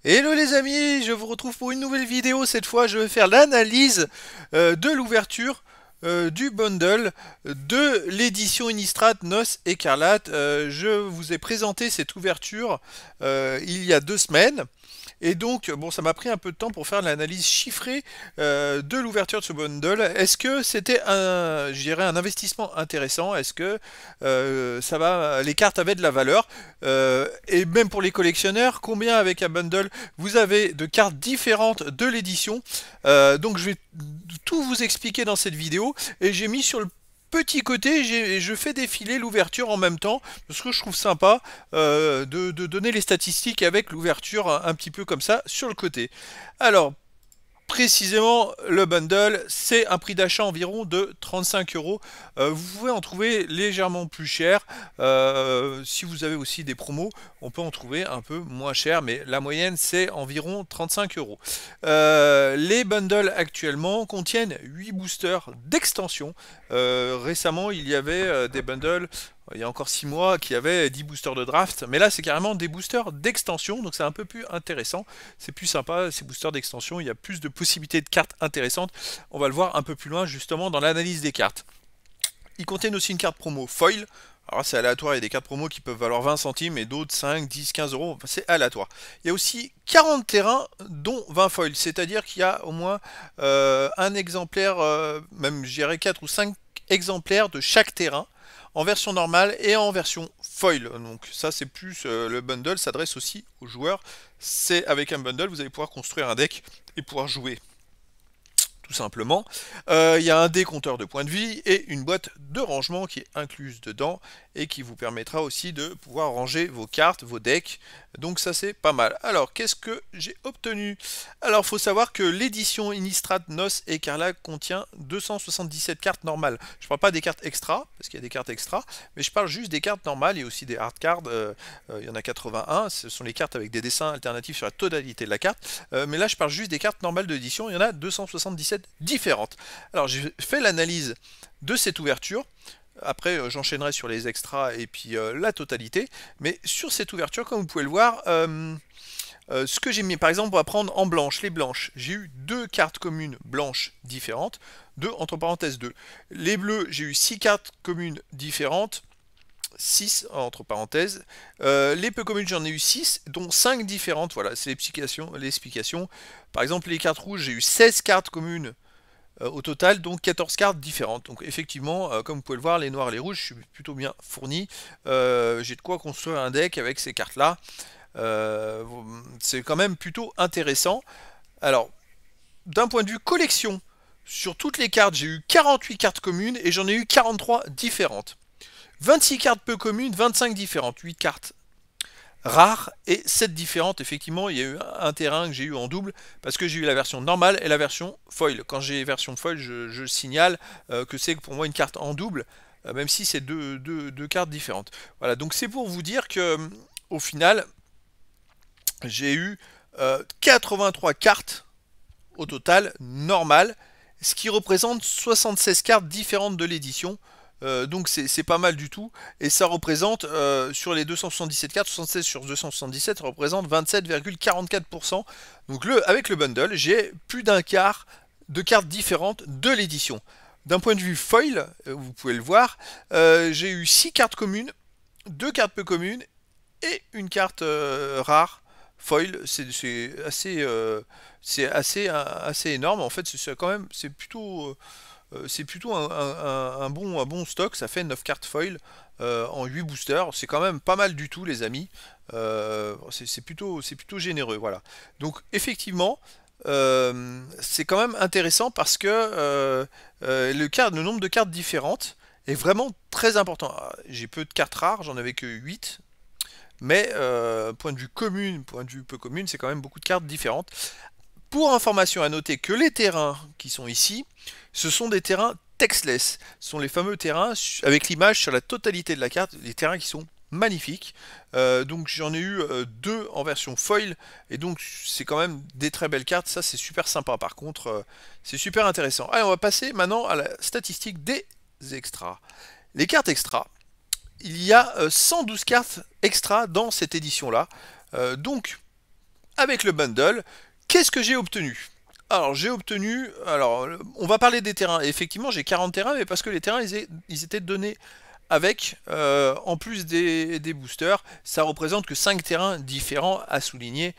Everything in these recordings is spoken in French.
Hello les amis, je vous retrouve pour une nouvelle vidéo. Cette fois, je vais faire l'analyse de l'ouverture du bundle de l'édition Innistrad Noces Écarlate. Je vous ai présenté cette ouverture il y a 2 semaines. Et donc, bon, ça m'a pris un peu de temps pour faire l'analyse chiffrée de l'ouverture de ce bundle. Est-ce que c'était je dirais, un investissement intéressant? Est-ce que les cartes avaient de la valeur? Et même pour les collectionneurs, combien avec un bundle vous avez de cartes différentes de l'édition? Donc, je vais tout vous expliquer dans cette vidéo. Et j'ai mis sur le petit côté, je fais défiler l'ouverture en même temps, parce que je trouve sympa de donner les statistiques avec l'ouverture un petit peu comme ça sur le côté. Alors, précisément, le bundle, c'est un prix d'achat environ de 35 euros. Vous pouvez en trouver légèrement plus cher. Si vous avez aussi des promos, on peut en trouver un peu moins cher, mais la moyenne, c'est environ 35 euros. Les bundles actuellement contiennent 8 boosters d'extension. Récemment, il y avait des bundles il y a encore 6 mois qui avaient 10 boosters de draft, mais là c'est carrément des boosters d'extension, donc c'est un peu plus intéressant, c'est plus sympa ces boosters d'extension, il y a plus de possibilités de cartes intéressantes, on va le voir un peu plus loin justement dans l'analyse des cartes. Ils contiennent aussi une carte promo foil, alors c'est aléatoire, il y a des cartes promo qui peuvent valoir 20 centimes et d'autres 5, 10, 15 euros, enfin, c'est aléatoire. Il y a aussi 40 terrains dont 20 foils, c'est-à-dire qu'il y a au moins un exemplaire, même je dirais 4 ou 5 exemplaires de chaque terrain en version normale et en version foil. Donc ça c'est plus le bundle s'adresse aussi aux joueurs. C'est avec un bundle vous allez pouvoir construire un deck et pouvoir jouer tout simplement. Il y a un décompteur de points de vie et une boîte de rangement qui est incluse dedans et qui vous permettra aussi de pouvoir ranger vos cartes, vos decks. Donc ça c'est pas mal. Alors qu'est-ce que j'ai obtenu? Alors il faut savoir que l'édition Innistrad Noces Écarlate contient 277 cartes normales. Je ne parle pas des cartes extra, parce qu'il y a des cartes extra, mais je parle juste des cartes normales et aussi des hard cards. Il y en a 81, ce sont les cartes avec des dessins alternatifs sur la totalité de la carte. Mais là je parle juste des cartes normales d'édition, il y en a 277 différentes. Alors j'ai fait l'analyse de cette ouverture. Après, j'enchaînerai sur les extras et puis la totalité. Mais sur cette ouverture, comme vous pouvez le voir, ce que j'ai mis, par exemple, on va prendre en blanche, les blanches. J'ai eu 2 cartes communes blanches différentes, 2 entre parenthèses 2. Les bleus, j'ai eu 6 cartes communes différentes, 6 entre parenthèses. Les peu communes, j'en ai eu 6, dont 5 différentes. Voilà, c'est l'explication. Par exemple, les cartes rouges, j'ai eu 16 cartes communes au total, donc 14 cartes différentes. Donc effectivement, comme vous pouvez le voir, les noirs et les rouges, je suis plutôt bien fourni. J'ai de quoi construire un deck avec ces cartes-là. C'est quand même plutôt intéressant. Alors, d'un point de vue collection, sur toutes les cartes, j'ai eu 48 cartes communes et j'en ai eu 43 différentes. 26 cartes peu communes, 25 différentes, 8 cartes rares et 7 différentes. Effectivement, il y a eu un terrain que j'ai eu en double parce que j'ai eu la version normale et la version foil. Quand j'ai version foil, je signale que c'est pour moi une carte en double, même si c'est deux cartes différentes. Voilà, donc c'est pour vous dire que au final, j'ai eu 83 cartes au total normales, ce qui représente 76 cartes différentes de l'édition. Donc c'est pas mal du tout. Et ça représente, sur les 277 cartes, 76 sur 277, ça représente 27,44%. Donc avec le bundle, j'ai plus d'un quart de cartes différentes de l'édition. D'un point de vue foil, vous pouvez le voir, j'ai eu 6 cartes communes, 2 cartes peu communes et une carte rare. Foil, c'est assez énorme. En fait, c'est plutôt un bon stock, ça fait 9 cartes foil en 8 boosters, c'est quand même pas mal du tout les amis, c'est plutôt généreux, voilà. Donc effectivement, c'est quand même intéressant parce que le nombre de cartes différentes est vraiment très important. J'ai peu de cartes rares, j'en avais que 8, mais point de vue commune, point de vue peu commune, c'est quand même beaucoup de cartes différentes. Pour information, à noter que les terrains qui sont ici, ce sont des terrains textless. Ce sont les fameux terrains avec l'image sur la totalité de la carte, les terrains qui sont magnifiques. Donc j'en ai eu 2 en version foil, et donc c'est quand même des très belles cartes, ça c'est super sympa. Par contre, c'est super intéressant. Allez, on va passer maintenant à la statistique des extras. Les cartes extras, il y a 112 cartes extra dans cette édition-là. Donc, avec le bundle, qu'est-ce que j'ai obtenu? Alors j'ai obtenu, alors on va parler des terrains, effectivement j'ai 40 terrains, mais parce que les terrains ils étaient donnés avec, en plus des boosters, ça représente que 5 terrains différents à souligner,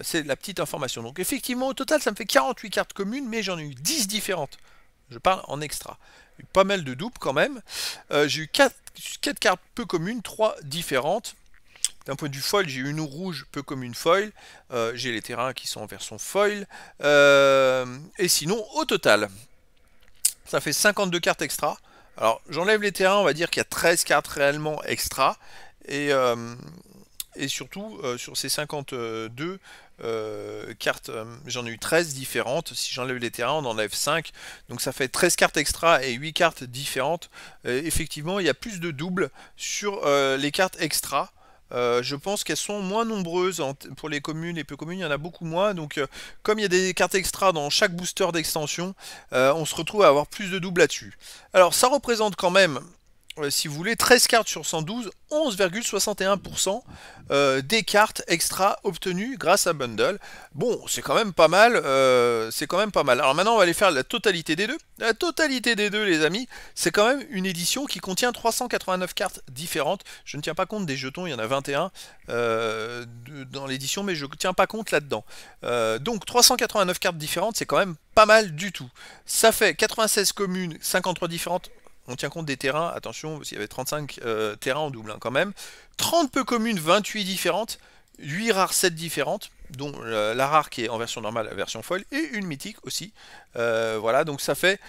c'est la petite information. Donc effectivement au total ça me fait 48 cartes communes, mais j'en ai eu 10 différentes, je parle en extra. Pas mal de doubles quand même, j'ai eu 4 cartes peu communes, 3 différentes. D'un point de vue foil, j'ai une rouge peu commune foil, j'ai les terrains qui sont en version foil, et sinon au total, ça fait 52 cartes extra. Alors j'enlève les terrains, on va dire qu'il y a 13 cartes réellement extra, et surtout sur ces 52 cartes, j'en ai eu 13 différentes. Si j'enlève les terrains, on enlève 5, donc ça fait 13 cartes extra et 8 cartes différentes. Effectivement, il y a plus de doubles sur les cartes extra. Je pense qu'elles sont moins nombreuses pour les communes et peu communes, il y en a beaucoup moins. Donc comme il y a des cartes extra dans chaque booster d'extension, on se retrouve à avoir plus de doubles là-dessus. Alors ça représente quand même, si vous voulez, 13 cartes sur 112, 11,61% des cartes extra obtenues grâce à Bundle. Bon, c'est quand même pas mal, Alors maintenant, on va aller faire la totalité des deux. La totalité des deux, les amis, c'est quand même une édition qui contient 389 cartes différentes. Je ne tiens pas compte des jetons, il y en a 21 dans l'édition, mais je ne tiens pas compte là-dedans. Donc 389 cartes différentes, c'est quand même pas mal du tout. Ça fait 96 communes, 53 différentes. On tient compte des terrains, attention, il y avait 35 terrains en double quand même. 30 peu communes, 28 différentes. 8 rares, 7 différentes, dont la rare qui est en version normale, la version foil, et une mythique aussi. Voilà, donc ça fait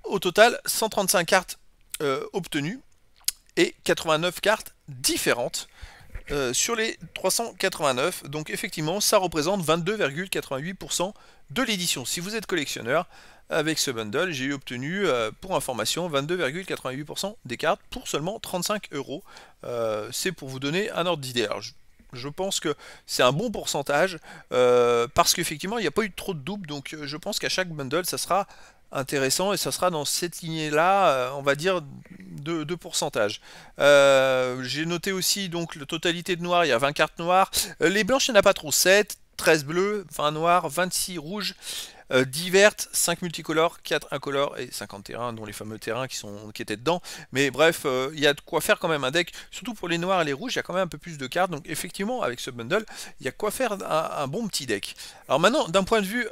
au total 135 cartes obtenues et 89 cartes différentes sur les 389. Donc effectivement, ça représente 22,88% de l'édition. Si vous êtes collectionneur, avec ce bundle, j'ai obtenu, pour information, 22,88% des cartes pour seulement 35 €. C'est pour vous donner un ordre d'idée. Alors, je pense que c'est un bon pourcentage, parce qu'effectivement, il n'y a pas eu trop de doubles, donc je pense qu'à chaque bundle, ça sera intéressant, et ça sera dans cette lignée-là, on va dire, de pourcentage. J'ai noté aussi, donc, la totalité de noir, il y a 20 cartes noires. Les blanches, il n'y en a pas trop, 7, 13 bleus, 20 noirs, 26 rouges, 10 vertes, 5 multicolores, 4 incolores et 50 terrains, dont les fameux terrains qui étaient dedans. Mais bref, il y a de quoi faire quand même un deck, surtout pour les noirs et les rouges, il y a quand même un peu plus de cartes. Donc effectivement, avec ce bundle, il y a quoi faire un bon petit deck. Alors maintenant, d'un point de vue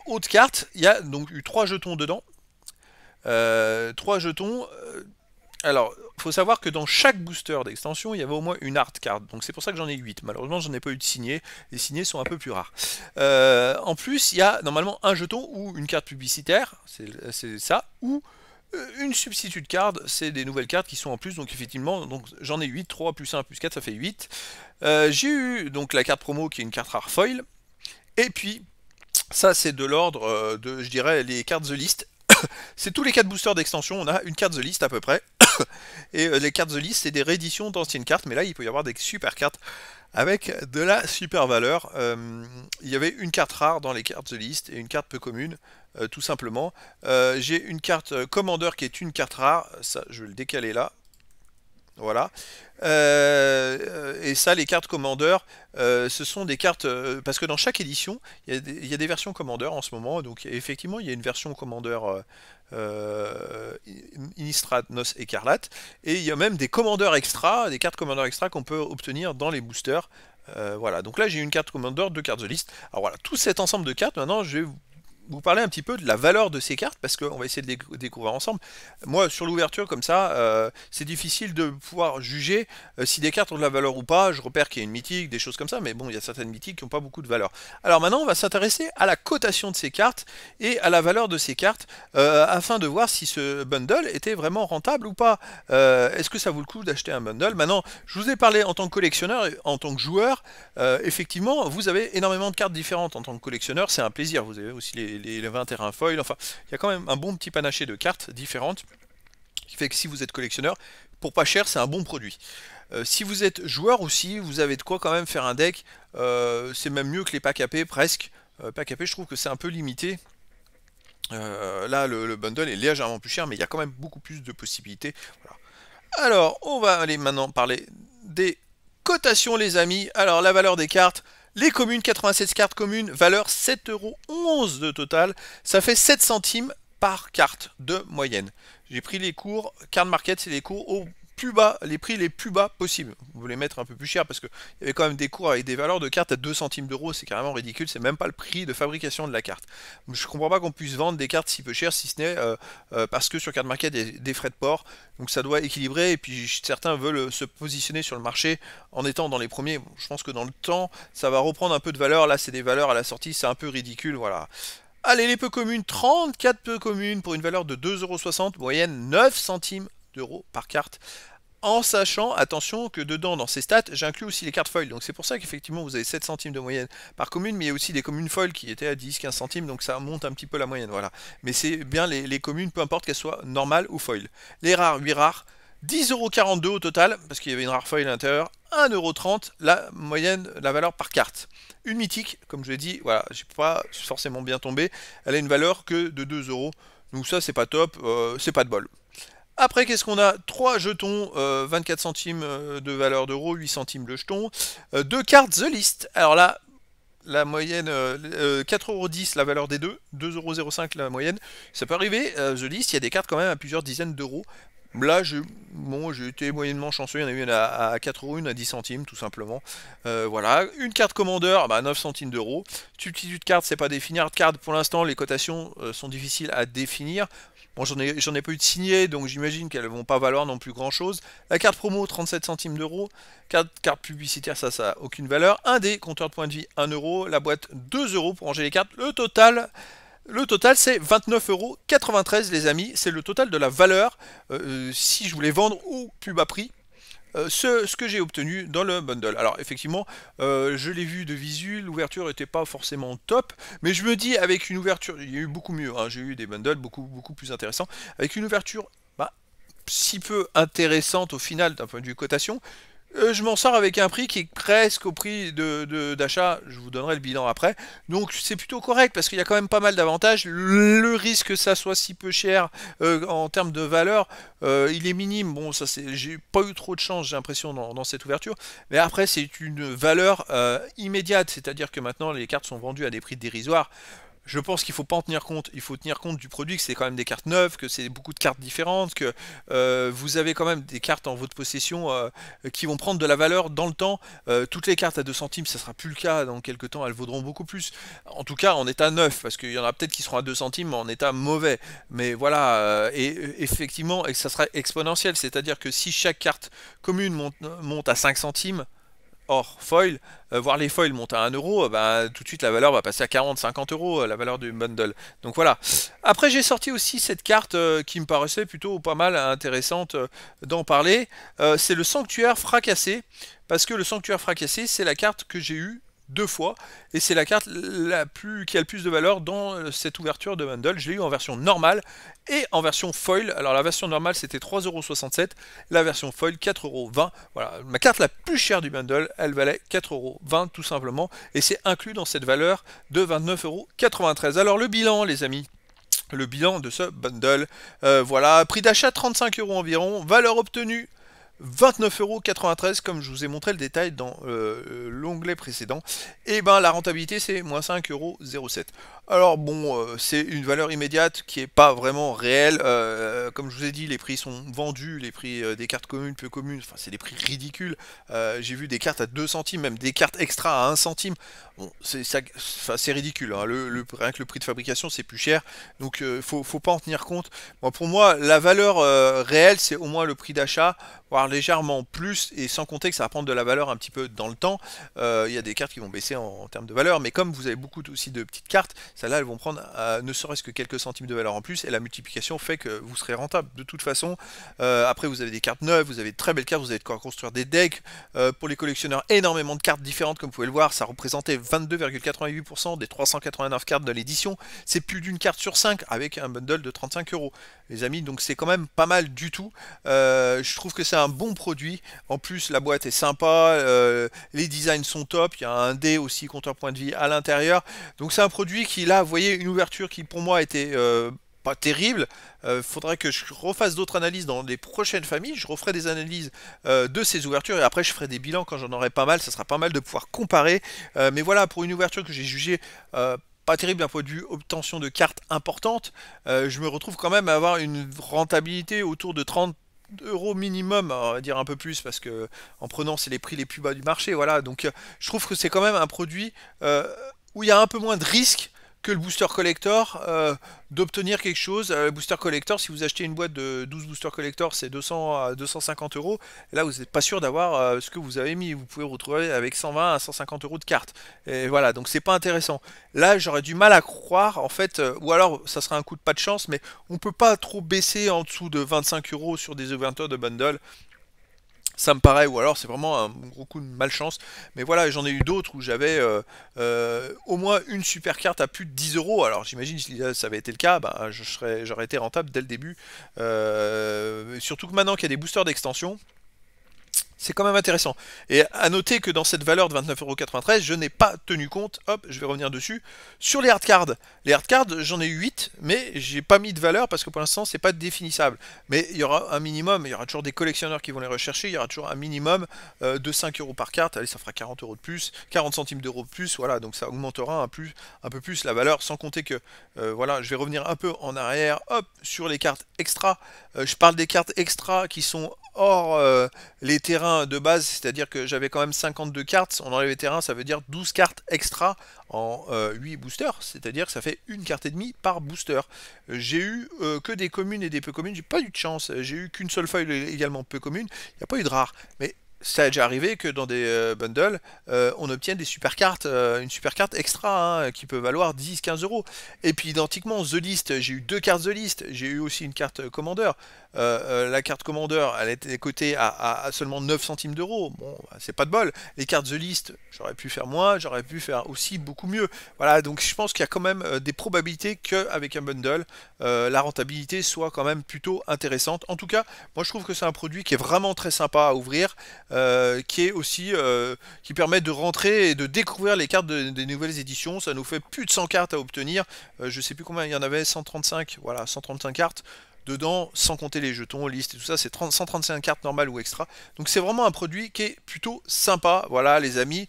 haute carte, il y a donc eu 3 jetons dedans. 3 jetons. Alors, il faut savoir que dans chaque booster d'extension, il y avait au moins une art card. Donc c'est pour ça que j'en ai 8. Malheureusement, j'en ai pas eu de signés. Les signés sont un peu plus rares. En plus, il y a normalement un jeton ou une carte publicitaire. C'est ça. Ou une substitute card. C'est des nouvelles cartes qui sont en plus. Donc effectivement, j'en ai 8. 3 plus 1 plus 4, ça fait 8. J'ai eu donc la carte promo qui est une carte rare foil. Et puis, ça c'est de l'ordre de, je dirais, les cartes The List. C'est tous les 4 boosters d'extension, on a une carte The List à peu près. Et les cartes The List, c'est des rééditions d'anciennes cartes, mais là, il peut y avoir des super cartes avec de la super valeur. Il y avait une carte rare dans les cartes The List et une carte peu commune, tout simplement. J'ai une carte Commander qui est une carte rare, ça, je vais le décaler là. Voilà. Et ça, les cartes Commander, ce sont des cartes, parce que dans chaque édition, il y a des versions Commander en ce moment, donc effectivement, il y a une version Commander Innistrad Noce Écarlate, et il y a même des commandeurs extra, des cartes Commander extra qu'on peut obtenir dans les boosters. Voilà, donc là j'ai une carte Commander, 2 cartes The List. Alors voilà, tout cet ensemble de cartes, maintenant je vais vous parler un petit peu de la valeur de ces cartes, parce qu'on va essayer de les découvrir ensemble. Moi, sur l'ouverture, comme ça, c'est difficile de pouvoir juger si des cartes ont de la valeur ou pas. Je repère qu'il y a une mythique, des choses comme ça, mais bon, il y a certaines mythiques qui n'ont pas beaucoup de valeur. Alors maintenant, on va s'intéresser à la cotation de ces cartes et à la valeur de ces cartes, afin de voir si ce bundle était vraiment rentable ou pas. Est-ce que ça vaut le coup d'acheter un bundle? Maintenant, je vous ai parlé en tant que collectionneur et en tant que joueur. Effectivement, vous avez énormément de cartes différentes en tant que collectionneur, c'est un plaisir. Vous avez aussi les 20 terrains foil, enfin, il y a quand même un bon petit panaché de cartes différentes, qui fait que si vous êtes collectionneur, pour pas cher, c'est un bon produit. Si vous êtes joueur aussi, vous avez de quoi quand même faire un deck, c'est même mieux que les packs AP, presque. Pack AP, je trouve que c'est un peu limité. Là, le bundle est légèrement plus cher, mais il y a quand même beaucoup plus de possibilités. Voilà. Alors, on va aller maintenant parler des cotations, les amis. Alors, la valeur des cartes, Les communes, 87 cartes communes, valeur 7,11 € de total. Ça fait 7 centimes par carte de moyenne. J'ai pris les cours, Card Market, c'est les cours au plus bas, les prix les plus bas possibles. Vous voulez mettre un peu plus cher parce qu'il y avait quand même des cours avec des valeurs de cartes à 2 centimes d'euros, c'est carrément ridicule, c'est même pas le prix de fabrication de la carte. Je comprends pas qu'on puisse vendre des cartes si peu chères, si ce n'est parce que sur Card Market il y a des frais de port, donc ça doit équilibrer, et puis certains veulent se positionner sur le marché en étant dans les premiers. Je pense que dans le temps, ça va reprendre un peu de valeur, là c'est des valeurs à la sortie, c'est un peu ridicule, voilà. Allez, les peu communes, 34 peu communes pour une valeur de 2,60 €, moyenne 9 centimes d'euros par carte. En sachant, attention, que dedans, dans ces stats, j'inclus aussi les cartes foil. Donc c'est pour ça qu'effectivement, vous avez 7 centimes de moyenne par commune, mais il y a aussi des communes foil qui étaient à 10-15 centimes, donc ça monte un petit peu la moyenne, voilà. Mais c'est bien les communes, peu importe qu'elles soient normales ou foil. Les rares, 8 rares, 10,42 € au total, parce qu'il y avait une rare foil à l'intérieur, 1,30 € la moyenne, la valeur par carte. Une mythique, comme je l'ai dit, voilà, j'ai pas forcément bien tombé, elle a une valeur que de 2 €, donc ça c'est pas top, c'est pas de bol. Après, qu'est-ce qu'on a? 3 jetons, 24 centimes de valeur d'euros, 8 centimes le jeton. 2 cartes The List. Alors là, la moyenne, 4,10 € la valeur des deux, 2,05 € la moyenne. Ça peut arriver, The List, il y a des cartes quand même à plusieurs dizaines d'euros. Là, j'ai été moyennement chanceux, il y en a eu une à 4 €, une à 10 centimes, tout simplement. Voilà, une carte commandeur, 9 centimes d'euros. Substitut de carte, c'est pas défini. Hard card, pour l'instant, les cotations sont difficiles à définir. Bon, j'en ai pas eu de signé, donc j'imagine qu'elles vont pas valoir non plus grand chose. La carte promo, 37 centimes d'euros. Carte publicitaire, ça a aucune valeur. Un dé, compteur de points de vie, 1 €. La boîte, 2 € pour ranger les cartes. Le total, c'est 29,93 € les amis. C'est le total de la valeur si je voulais vendre au plus bas prix. Ce que j'ai obtenu dans le bundle. Alors effectivement, je l'ai vu de visu, l'ouverture n'était pas forcément top, mais je me dis avec une ouverture, il y a eu beaucoup mieux, hein, j'ai eu des bundles beaucoup plus intéressants, avec une ouverture si peu intéressante au final d'un point de vue cotation, je m'en sors avec un prix qui est presque au prix d'achat, je vous donnerai le bilan après, donc c'est plutôt correct parce qu'il y a quand même pas mal d'avantages. Le risque que ça soit si peu cher en termes de valeur, il est minime. Bon, ça j'ai pas eu trop de chance, j'ai l'impression, dans cette ouverture, mais après c'est une valeur immédiate, c'est-à-dire que maintenant les cartes sont vendues à des prix dérisoires. Je pense qu'il ne faut pas en tenir compte, il faut tenir compte du produit, que c'est quand même des cartes neuves, que c'est beaucoup de cartes différentes, que vous avez quand même des cartes en votre possession qui vont prendre de la valeur dans le temps. Toutes les cartes à 2 centimes, ça ne sera plus le cas dans quelques temps, elles vaudront beaucoup plus. En tout cas en état neuf, parce qu'il y en a peut-être qui seront à 2 centimes mais en état mauvais. Mais voilà, et effectivement, ça sera exponentiel, c'est-à-dire que si chaque carte commune monte à 5 centimes, hors foil, voir les foils monter à 1 €, tout de suite la valeur va passer à 40-50 €, la valeur du bundle. Donc voilà. Après j'ai sorti aussi cette carte qui me paraissait plutôt pas mal intéressante d'en parler. C'est le Sanctuaire Fracassé, parce que le Sanctuaire Fracassé, c'est la carte que j'ai eue 2 fois, et c'est la carte qui a le plus de valeur dans cette ouverture de bundle. Je l'ai eu en version normale et en version foil. Alors la version normale c'était 3,67 €, la version foil 4,20 €. Voilà, ma carte la plus chère du bundle, elle valait 4,20 € tout simplement, et c'est inclus dans cette valeur de 29,93 €. Alors le bilan les amis, le bilan de ce bundle, voilà, prix d'achat 35 € environ, valeur obtenue 29,93 € comme je vous ai montré le détail dans l'onglet précédent. Et la rentabilité c'est moins 5,07 €. Alors bon, c'est une valeur immédiate qui n'est pas vraiment réelle. Comme je vous ai dit, les prix sont vendus, les prix des cartes communes, peu communes, enfin c'est des prix ridicules. J'ai vu des cartes à 2 centimes, même des cartes extra à 1 centime. Bon, c'est ridicule, hein. Rien que le prix de fabrication c'est plus cher, donc faut pas en tenir compte. Bon, pour moi, la valeur réelle c'est au moins le prix d'achat, voire légèrement plus, et sans compter que ça va prendre de la valeur un petit peu dans le temps. Il y a des cartes qui vont baisser en termes de valeur, mais comme vous avez beaucoup aussi de petites cartes, celles-là elles vont prendre ne serait-ce que quelques centimes de valeur en plus, et la multiplication fait que vous serez rentable de toute façon. Après vous avez des cartes neuves, vous avez de très belles cartes, vous avez de quoi construire des decks. Pour les collectionneurs, énormément de cartes différentes, comme vous pouvez le voir, ça représentait 22,88% des 389 cartes de l'édition. C'est plus d'une carte sur 5 avec un bundle de 35 € les amis, donc c'est quand même pas mal du tout. Je trouve que c'est un bon produit. En plus la boîte est sympa, les designs sont top, il y a un dé aussi compteur point de vie à l'intérieur, donc c'est un produit qui là, vous voyez, une ouverture qui pour moi était pas terrible. Faudrait que je refasse d'autres analyses dans les prochaines familles. Je referai des analyses de ces ouvertures et après je ferai des bilans quand j'en aurai pas mal. Ça sera pas mal de pouvoir comparer. Mais voilà, pour une ouverture que j'ai jugée pas terrible d'un point de vue obtention de cartes importante, je me retrouve quand même à avoir une rentabilité autour de 30 € minimum, on va dire un peu plus parce que en prenant c'est les prix les plus bas du marché, voilà. Donc je trouve que c'est quand même un produit où il y a un peu moins de risques que le booster collector d'obtenir quelque chose. Le booster collector, si vous achetez une boîte de 12 booster collector, c'est 200 à 250 €. Et là, vous n'êtes pas sûr d'avoir ce que vous avez mis. Vous pouvez vous retrouver avec 120 à 150 € de cartes. Et voilà, donc c'est pas intéressant. Là, j'aurais du mal à croire, en fait, ou alors ça sera un coup de pas de chance, mais on peut pas trop baisser en dessous de 25 € sur des ouvertures de bundle. Ça me paraît, ou alors c'est vraiment un gros coup de malchance. Mais voilà, j'en ai eu d'autres où j'avais au moins une super carte à plus de 10 €. Alors j'imagine si ça avait été le cas, bah, j'aurais été rentable dès le début. Surtout que maintenant qu'il y a des boosters d'extension, c'est quand même intéressant. Et à noter que dans cette valeur de 29,93 €, je n'ai pas tenu compte, hop, je vais revenir dessus, sur les hard cards. Les hard cards, j'en ai eu 8, mais j'ai pas mis de valeur parce que pour l'instant, c'est pas définissable. Mais il y aura un minimum, il y aura toujours des collectionneurs qui vont les rechercher, il y aura toujours un minimum de 5 € par carte. Allez, ça fera 40 € de plus, 40 centimes d'euros de plus, voilà, donc ça augmentera un peu plus la valeur, sans compter que, voilà, je vais revenir un peu en arrière, hop, sur les cartes extra. Je parle des cartes extra qui sont hors les terrains de base, c'est-à-dire que j'avais quand même 52 cartes, on enlève les terrains, ça veut dire 12 cartes extra en 8 boosters, c'est-à-dire que ça fait une carte et demie par booster. J'ai eu que des communes et des peu communes, j'ai pas eu de chance, j'ai eu qu'une seule foil également peu commune, il n'y a pas eu de rare, mais ça a déjà arrivé que dans des bundles, on obtienne des super cartes, une super carte extra qui peut valoir 10-15 €. Et puis identiquement, The List, j'ai eu deux cartes The List, j'ai eu aussi une carte Commander. La carte Commander, elle était cotée à seulement 9 centimes d'euros. Bon, bah, c'est pas de bol. Les cartes The List, j'aurais pu faire moins, j'aurais pu faire aussi beaucoup mieux. Voilà, donc je pense qu'il y a quand même des probabilités qu'avec un bundle, la rentabilité soit quand même plutôt intéressante. En tout cas, moi je trouve que c'est un produit qui est vraiment très sympa à ouvrir, qui est aussi qui permet de rentrer et de découvrir les cartes des nouvelles éditions. Ça nous fait plus de 100 cartes à obtenir. Je sais plus combien il y en avait, 135, voilà, 135 cartes dedans, sans compter les jetons, listes et tout ça, c'est 135 cartes normales ou extra. Donc c'est vraiment un produit qui est plutôt sympa, voilà les amis.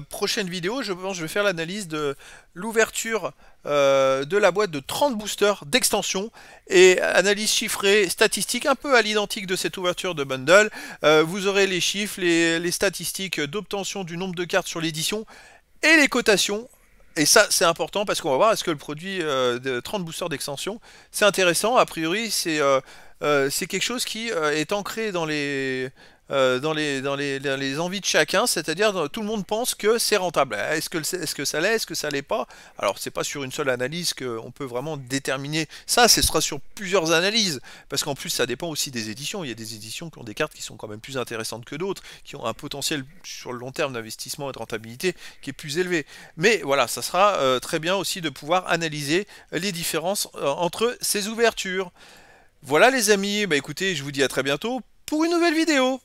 Prochaine vidéo, je pense que je vais faire l'analyse de l'ouverture de la boîte de 30 boosters d'extension et analyse chiffrée, statistique un peu à l'identique de cette ouverture de bundle. Vous aurez les chiffres, les statistiques d'obtention du nombre de cartes sur l'édition et les cotations. Et ça, c'est important parce qu'on va voir est-ce que le produit de 30 boosters d'extension, c'est intéressant. A priori, c'est quelque chose qui est ancré dans les envies de chacun, c'est-à-dire tout le monde pense que c'est rentable. Est-ce que ça l'est, est-ce que ça l'est pas? Alors c'est pas sur une seule analyse qu'on peut vraiment déterminer ça, ce sera sur plusieurs analyses, parce qu'en plus ça dépend aussi des éditions. Il y a des éditions qui ont des cartes qui sont quand même plus intéressantes que d'autres, qui ont un potentiel sur le long terme d'investissement et de rentabilité qui est plus élevé. Mais voilà, ça sera très bien aussi de pouvoir analyser les différences entre ces ouvertures. Voilà les amis, bah écoutez, je vous dis à très bientôt pour une nouvelle vidéo.